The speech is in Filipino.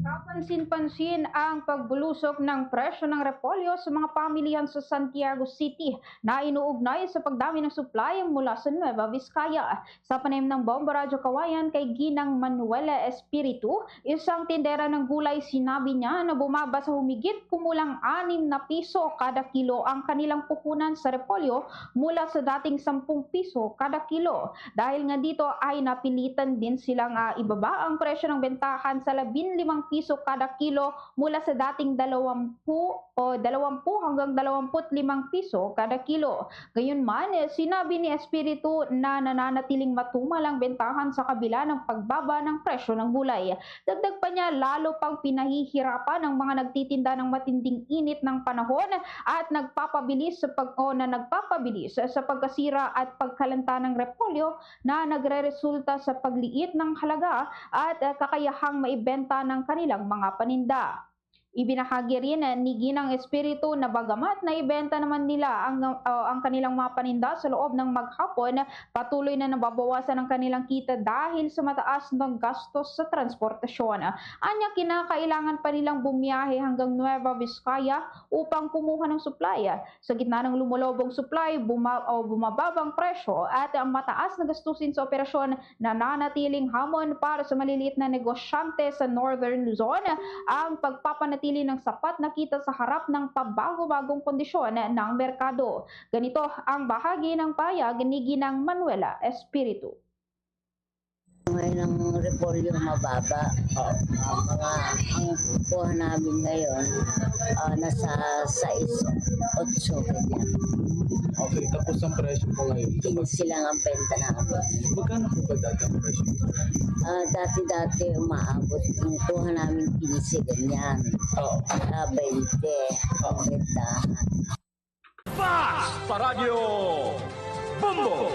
Kapansin-pansin ang pagbulusok ng presyo ng repolyo sa mga pamilihan sa Santiago City na inuugnay sa pagdami ng supply mula sa Nueva Vizcaya. Sa panayam ng Bombo Radyo Kawayan kay Ginang Manuela Espiritu, isang tindera ng gulay, sinabi niya na bumaba sa humigit kumulang 6 na piso kada kilo ang kanilang puhunan sa repolyo mula sa dating 10 piso kada kilo. Dahil nga dito ay napilitan din silang ibaba ang presyo ng bentahan sa 15 piso kada kilo mula sa dating 20 hanggang 25 piso kada kilo. Gayunman, sinabi ni Espiritu na nananatiling matumal ang bentahan sa kabila ng pagbaba ng presyo ng gulay. Dagdag pa niya, lalo pang pinahihirapan ang mga nagtitinda ng matinding init ng panahon at nagpapabilis sa pagkasira at pagkalanta ng repolyo na nagreresulta sa pagliit ng halaga at kakayahang maibenta ng kanilang mga paninda. Ibinahagi rin ni Ginang Espiritu na bagamat naibenta naman nila ang kanilang mga paninda sa loob ng maghapon, patuloy na nababawasan ang kanilang kita dahil sa mataas ng gastos sa transportasyon. Anya, kinakailangan pa nilang bumiyahe hanggang Nueva Vizcaya upang kumuha ng supply. Sa gitna ng lumulobong supply, bumababang presyo at ang mataas na gastusin sa operasyon, nananatiling hamon para sa maliliit na negosyante sa Northern Luzon ang pagpapanatili ng sapat na kita sa harap ng pabago-bagong kondisyon ng merkado. Ganito ang bahagi ng payag ni Ginang Manuela Espiritu. Ngayon ang repolyo mababa. Ang kuha namin ngayon, nasa 6-8 ganyan. Okay, tapos ang presyo po ngayon? 15 lang ang benta namin. Magkano po ba dati ang presyo? Dati umaabot. Yung kuha namin 15 ganyan. 20 ang bentahan. Fast Paradyo Bombo!